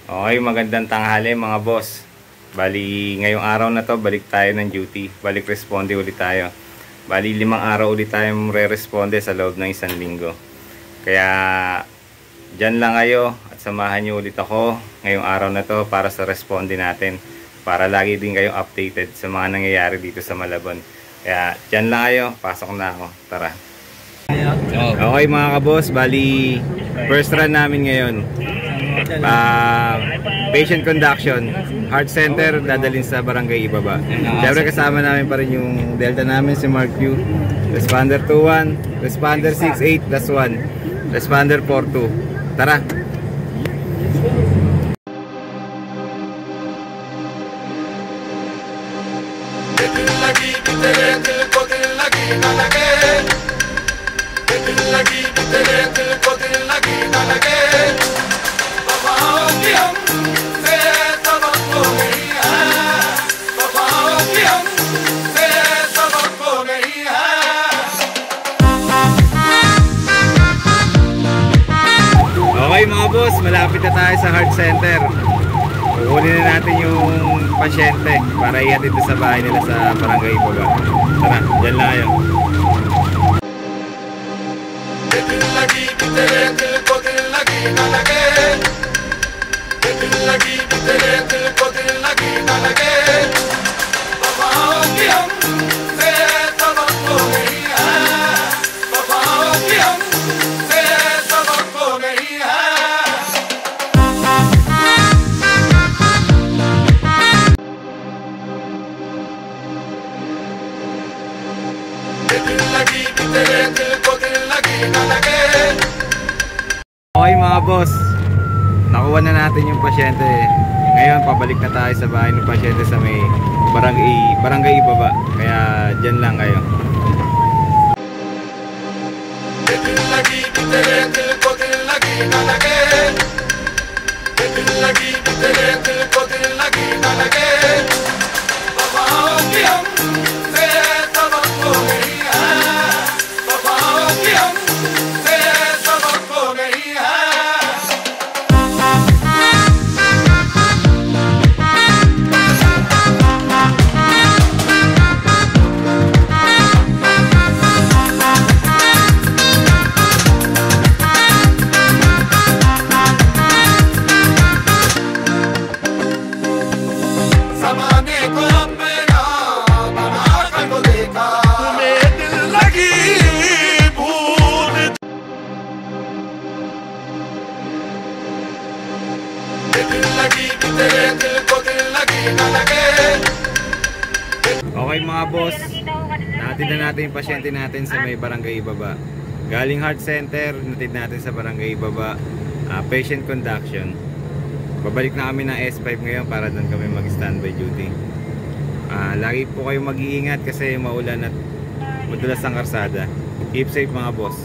Okay, magandang tanghali mga boss. Bali, ngayong araw na to, balik tayo ng duty. Balik responde ulit tayo. Bali, 5 araw ulit tayong re-responde sa loob ng 1 linggo. Kaya, dyan lang kayo at samahan nyo ulit ako ngayong araw na to para sa responde natin. Para lagi din kayong updated sa mga nangyayari dito sa Malabon. Kaya, dyan lang kayo. Pasok na ako. Tara. Okay mga kabos, bali, first run namin ngayon. Patient conduction, heart center, dadalhin sa Barangay Ibaba. Siyempre kasama namin pa rin yung Delta namin, si Mark Q. Responder 21, Responder 68, that's 1, Responder 42. Tara! Okay mga boss, malapit na tayo sa heart center. Kukunin na natin yung pasyente para ihatid sa bahay nila sa Barangay Ibaba. Tara, dyan lang kayo. Okay mga boss, nakuha na natin yung pasyente. Ngayon pabalik na tayo sa bahay ng pasyente sa may Barangay Ibaba. Kaya dyan lang kayo. Okay mga boss, natid na natin yung pasyente natin sa may Barangay Ibaba. Galing heart center, natid natin sa Barangay Ibaba. Patient conduction. Babalik na kami ng S5 ngayon para doon kami mag-standby duty. Lagi po kayong mag-iingat kasi maulan at madulas ang karsada. Keep safe mga boss.